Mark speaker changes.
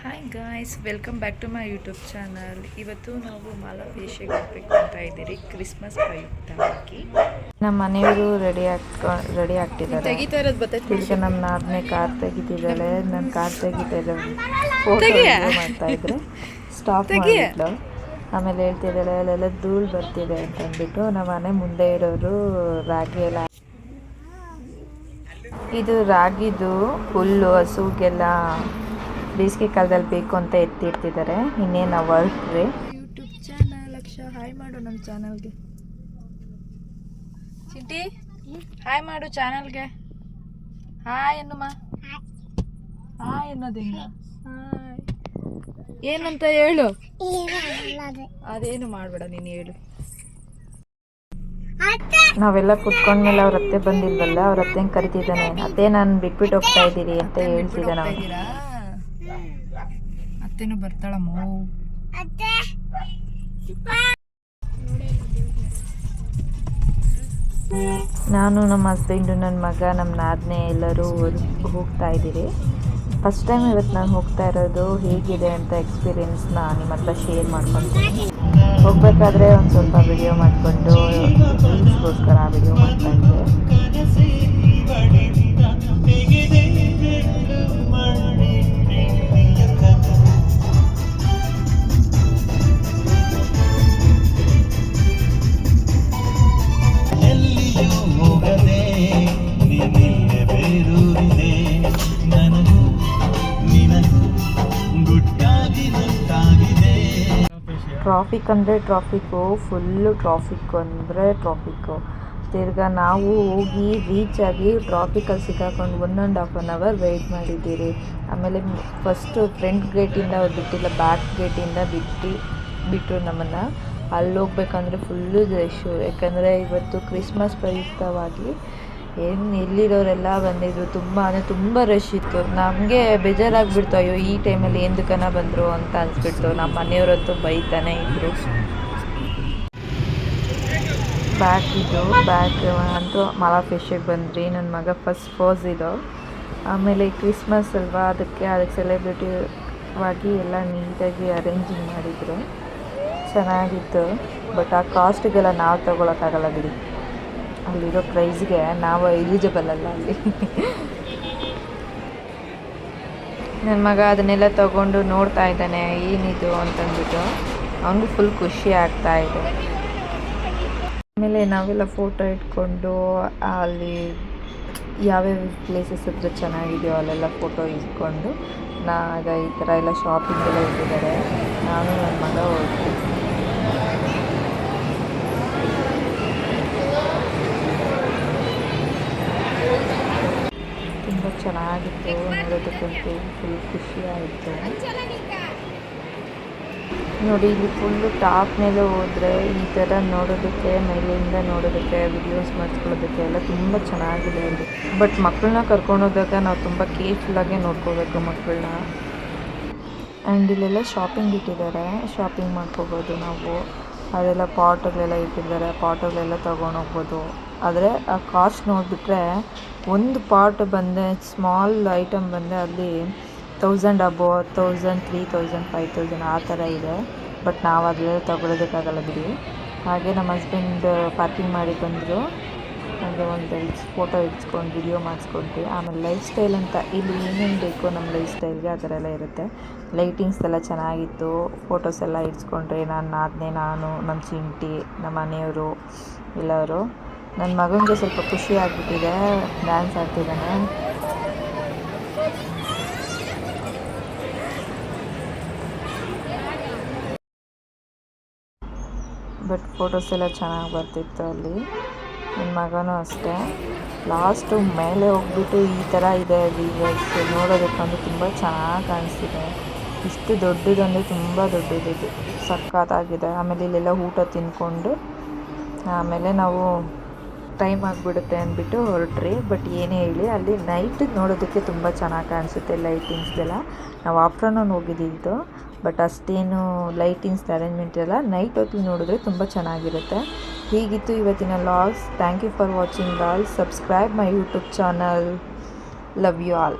Speaker 1: Hi guys, welcome back to my YouTube channel. ಇವತ್ತು ನಾವು ಮಾಲಾವೇಶಕ್ಕೆ ಹೋಗ್ಬೇಕು ಅಂತ ಇದ್ದೀರಿ ಕ್ರಿಸ್ಮಸ್ ಪ್ರಯುಕ್ತವಾಗಿ.
Speaker 2: ನಮ್ಮ ಮನೆಯವರು ರೆಡಿ ಆಗ್ತಿದ್ದಾರೆ. ಈಗ ನಮ್ಮ ನಾದ್ನೆ ಕಾರ್ ತೆಗಿತಿದ್ದಾಳೆ. ನಾನು ಕಾರ್ ತೆಗಿತಾ ಫೋಟೋ ಮಾಡ್ತಾ ಇದ್ರೆ ಸ್ಟಾಪ್ ಮಾಡಿದ್ಲು. ಆಮೇಲೆ ಹೇಳ್ತಿದ್ದಾಳೆ ಅಲ್ಲೆಲ್ಲ ಧೂಳು ಬರ್ತಿದೆ ಅಂತ ಅಂದ್ಬಿಟ್ಟು ನಮ್ಮ ಮನೆ ಮುಂದೆ ಇರೋರು ರಾಗಿ ಎಲ್ಲ, ಇದು ರಾಗಿದು ಹುಲ್ಲು ಹಸುಗೆಲ್ಲ ಬೇಸಿಗೆ ಕಾಲದಲ್ಲಿ ಬೇಕು ಅಂತ ಎತ್ತಿಡ್ತಿದ್ದಾರೆ. ಇನ್ನೇನು ಹೊರಟ್ರಿ.
Speaker 1: ಯೂಟ್ಯೂಬ್ ಚಾನಲ್ ಲಕ್ಷ ಹಾಯ್ ಮಾಡು ನಮ್ಮ ಚಾನಲ್ಗೆ. ಚಿಂಟಿ ಹಾಯ್ ಮಾಡು ಚಾನಲ್ಗೆ. ಹಾಯ್ ಅನ್ನಮ್ಮ. ಹಾಯ್ ಅನ್ನೋದು ಹಿಂಗ ಹಾಯ್ ಏನಂತ ಹೇಳು. ಅದೇನು ಮಾಡಬೇಡ ನೀನು ಹೇಳು.
Speaker 2: ನಾವೆಲ್ಲ ಕುತ್ಕೊಂಡ್ಮೇಲೆ ಅವ್ರ ಅತ್ತೆ ಬಂದಿಲ್ವಲ್ಲ, ಅವ್ರ ಅತ್ತೆ ಕರಿತಿದ್ದಾನೆ. ಅತ್ತೆ ನಾನು ಬಿಟ್ಬಿಟ್ಟು ಹೋಗ್ತಾ ಇದ್ದೀರಿ ಅಂತ ಹೇಳ್ತಿದ್ದಾನೆ.
Speaker 1: ಅತ್ತೆನೂ ಬರ್ತಾಳಮ್ಮ.
Speaker 2: ನಾನು ನಮ್ಮ ಹಸ್ಬೆಂಡು ನನ್ನ ಮಗ ನಮ್ಮ ನಾದ್ನೆ ಎಲ್ಲರೂ ಹೋಗ್ತಾ ಇದ್ದೀರಿ. ಫಸ್ಟ್ ಟೈಮ್ ಇವತ್ತು ನಾನು ಹೋಗ್ತಾ ಇರೋದು. ಹೇಗಿದೆ ಅಂತ ಎಕ್ಸ್ಪೀರಿಯೆನ್ಸ್ನ ನಿಮ್ಮ ಹತ್ರ ಶೇರ್ ಮಾಡ್ಕೊತೀನಿ. ಹೋಗಬೇಕಾದ್ರೆ ಒಂದು ಸ್ವಲ್ಪ ವಿಡಿಯೋ ಮಾಡಿಕೊಂಡು ರೀಲ್ಸ್ಗೋಸ್ಕರ ವಿಡಿಯೋ ಮಾಡ್ತಾ ಇದ್ದೆ. ಟ್ರಾಫಿಕ್ ಅಂದರೆ ಟ್ರಾಫಿಕ್ಕು, ಫುಲ್ಲು ಟ್ರಾಫಿಕ್ಕು ಅಂದರೆ ಟ್ರಾಫಿಕ್ಕು. ತಿರ್ಗಾ ನಾವು ಹೋಗಿ ರೀಚ್ ಆಗಿ ಟ್ರಾಫಿಕಲ್ಲಿ ಸಿಕ್ಕಾಕೊಂಡು 1.5 hour ವೆಯ್ಟ್ ಮಾಡಿದ್ದೀರಿ. ಆಮೇಲೆ ಫಸ್ಟು ಫ್ರಂಟ್ ಗೇಟಿಂದ ಅವ್ರು ಬಿಟ್ಟಿಲ್ಲ, ಬ್ಯಾಕ್ ಗೇಟಿಂದ ಬಿಟ್ಟರು ನಮ್ಮನ್ನು. ಅಲ್ಲಿ ಹೋಗ್ಬೇಕಂದ್ರೆ ಫುಲ್ಲು ರಶ್ಶು. ಯಾಕಂದರೆ ಇವತ್ತು ಕ್ರಿಸ್ಮಸ್ ಪ್ರಯುಕ್ತವಾಗಿ ಎಲ್ಲಿರೋರೆಲ್ಲ ಬಂದಿದ್ರು. ತುಂಬ ರಶ್ ಇತ್ತು. ನಮಗೆ ಬೇಜಾರಾಗಿಬಿಡ್ತು. ಅಯ್ಯೋ ಈ ಟೈಮಲ್ಲಿ ಏನಕ್ಕನ ಬಂದರು ಅಂತ ಅನಿಸ್ಬಿಡ್ತು. ನಮ್ಮ ಮನೆಯವರಂತೂ ಬೈತಾನೆ ಇದ್ದರು. ಬ್ಯಾಕ್ ಅಂತೂ ಮಾಲಾವೇಶಕ್ಕೆ ಬಂದ್ರಿ. ನನ್ನ ಮಗ ಫಸ್ಟ್ ಇದು. ಆಮೇಲೆ ಕ್ರಿಸ್ಮಸ್ ಅಲ್ವಾ, ಅದಕ್ಕೆ ಸೆಲೆಬ್ರೇಟಿವಾಗಿ ಎಲ್ಲ ನೀಟಾಗಿ ಅರೇಂಜಿಂಗ್ ಮಾಡಿದರು. ಚೆನ್ನಾಗಿತ್ತು. ಬಟ್ ಆ ಕಾಸ್ಟಿಗೆಲ್ಲ ನಾವು ತೊಗೊಳಕ್ಕಾಗಲ್ಲ ಬಿಡಿ. ಅಲ್ಲಿರೋ ಪ್ರೈಸ್ಗೆ ನಾವು ಎಲಿಜಿಬಲ್ ಅಲ್ಲ ಅಲ್ಲಿ. ನನ್ನ ಮಗ ಅದನ್ನೆಲ್ಲ ತಗೊಂಡು ನೋಡ್ತಾ ಇದ್ದಾನೆ ಏನಿದು ಅಂತಂದ್ಬಿಟ್ಟು. ಅವನಿಗೂ ಫುಲ್ ಖುಷಿ ಆಗ್ತಾ ಇದೆ. ಆಮೇಲೆ ನಾವೆಲ್ಲ ಫೋಟೋ ಇಟ್ಕೊಂಡು ಅಲ್ಲಿ ಯಾವ್ಯಾವ ಪ್ಲೇಸಸ್ ಹತ್ರ ಚೆನ್ನಾಗಿದೆಯೋ ಅಲ್ಲೆಲ್ಲ ಫೋಟೋ ಇಟ್ಕೊಂಡು ಆಗ ಈ ಥರ ಎಲ್ಲ ಶಾಪಿಂಗ್ ಎಲ್ಲ ಇಟ್ಟಿದ್ದಾರೆ. ನಾನು ನನ್ನ ಮಗ ಹೋಗ್ತೀವಿ. ತುಂಬ ಚೆನ್ನಾಗಿತ್ತು ನೋಡೋದಕ್ಕಂತೂ. ಫುಲ್ ಖುಷಿ ಆಯಿತು ನೋಡಿ. ಇಲ್ಲಿ ಫುಲ್ಲು ಟಾಪ್ ಮೇಲೆ ಹೋದರೆ ಈ ಥರ ನೋಡೋದಕ್ಕೆ, ಮೇಲಿಂದ ನೋಡೋದಕ್ಕೆ, ವಿಡಿಯೋಸ್ ಮಾಡಿಸ್ಕೊಳ್ಳೋದಕ್ಕೆ ಎಲ್ಲ ತುಂಬ ಚೆನ್ನಾಗಿದೆ ಅಲ್ಲಿ. ಬಟ್ ಮಕ್ಕಳನ್ನ ಕರ್ಕೊಂಡೋದಾಗ ನಾವು ತುಂಬ ಕೇರ್ಫುಲ್ಲಾಗೆ ನೋಡ್ಕೋಬೇಕು ಮಕ್ಕಳನ್ನ. ಆ್ಯಂಡ್ ಇಲ್ಲೆಲ್ಲ ಶಾಪಿಂಗ್ ಇಟ್ಟಿದ್ದಾರೆ, ಶಾಪಿಂಗ್ ಮಾಡ್ಕೋಬೋದು ನಾವು. ಅದೆಲ್ಲ ಪಾಟ್ಗಳೆಲ್ಲ ಇಟ್ಟಿದ್ದಾರೆ, ಪಾಟ್ಗಳೆಲ್ಲ ತೊಗೊಂಡೋಗ್ಬೋದು. ಆದರೆ ಆ ಕಾಸ್ಟ್ ನೋಡಿಬಿಟ್ರೆ ಒಂದು ಪಾಟ್ ಬಂದೆ, ಸ್ಮಾಲ್ ಐಟಮ್ ಬಂದೆ ಅಲ್ಲಿ 1000 ಅಬೋ, 1000, 3000, 5000 ಆ ಥರ ಇದೆ. ಬಟ್ ನಾವು ಅದೆಲ್ಲ ತೊಗೊಳೋದಕ್ಕಾಗಲ್ಲ ಬಿಡಿ. ಹಾಗೆ ನಮ್ಮ ಹಸ್ಬೆಂಡ್ ಪಾರ್ಕಿಂಗ್ ಮಾಡಿ ಬಂದರು. ಹಾಗೆ ಒಂದು ಫೋಟೋ ಇಡ್ಸ್ಕೊಂಡು ವಿಡಿಯೋ ಮಾಡಿಸ್ಕೊಂಡ್ವಿ. ಆಮೇಲೆ ಲೈಫ್ ಸ್ಟೈಲ್ ಅಂತ ಇಲ್ಲಿ ಏನೇನು ಬೇಕೋ ನಮ್ಮ ಲೈಫ್ ಸ್ಟೈಲ್ಗೆ ಆ ಥರ ಎಲ್ಲ ಇರುತ್ತೆ. ಲೈಟಿಂಗ್ಸ್ ಎಲ್ಲ ಚೆನ್ನಾಗಿತ್ತು. ಫೋಟೋಸ್ ಎಲ್ಲ ಇಡ್ಸ್ಕೊಂಡ್ರೆ ನಾನು ನಮ್ಮ ಚಿಂಟಿ, ನಮ್ಮ ಮನೆಯವರು ಎಲ್ಲವರು. ನನ್ನ ಮಗನಿಗೆ ಸ್ವಲ್ಪ ಖುಷಿ ಆಗಿಬಿಟ್ಟಿದೆ, ಡ್ಯಾನ್ಸ್ ಆಡ್ತಿದ್ದಾನೆ. ಬಟ್ ಫೋಟೋಸ್ ಎಲ್ಲ ಚೆನ್ನಾಗಿ ಬರ್ತಿತ್ತು ಅಲ್ಲಿ. ನನ್ನ ಮಗನೂ ಅಷ್ಟೇ. ಲಾಸ್ಟು ಮೇಲೆ ಹೋಗ್ಬಿಟ್ಟು ಈ ಥರ ಇದೆ ವಿವರ್ಸ್ ನೋಡೋದಕ್ಕಂದ್ರೆ ತುಂಬ ಚೆನ್ನಾಗಿ ಕಾಣಿಸ್ತಿದೆ. ಇಷ್ಟು ದೊಡ್ಡದಂದರೆ ತುಂಬ ದೊಡ್ಡದಿದೆ, ಸಖತ್ತಾಗಿದೆ. ಆಮೇಲೆ ಇಲ್ಲೆಲ್ಲ ಊಟ ತಿಂದ್ಕೊಂಡು ಆಮೇಲೆ ನಾವು ಟೈಮ್ ಆಗಿಬಿಡುತ್ತೆ ಅಂದ್ಬಿಟ್ಟು ಹೊರಟ್ರಿ. ಬಟ್ ಏನೇ ಹೇಳಿ ಅಲ್ಲಿ ನೈಟ್ ನೋಡೋದಕ್ಕೆ ತುಂಬ ಚೆನ್ನಾಗಿ ಕಾಣಿಸುತ್ತೆ ಲೈಟಿಂಗ್ಸ್ದೆಲ್ಲ. ನಾವು ಆಫ್ಟರ್ನೂನ್ ಹೋಗಿದ್ದಿದ್ದು, ಬಟ್ ಅಷ್ಟೇನು ಲೈಟಿಂಗ್ಸ್ ಅರೇಂಜ್ಮೆಂಟ್ ಎಲ್ಲ ನೈಟ್ ಹೊತ್ತು ನೋಡಿದ್ರೆ ತುಂಬ ಚೆನ್ನಾಗಿರುತ್ತೆ. ಹೀಗಿತ್ತು ಇವತ್ತಿನ logs. Thank you for watching all. Subscribe my YouTube channel. Love you all.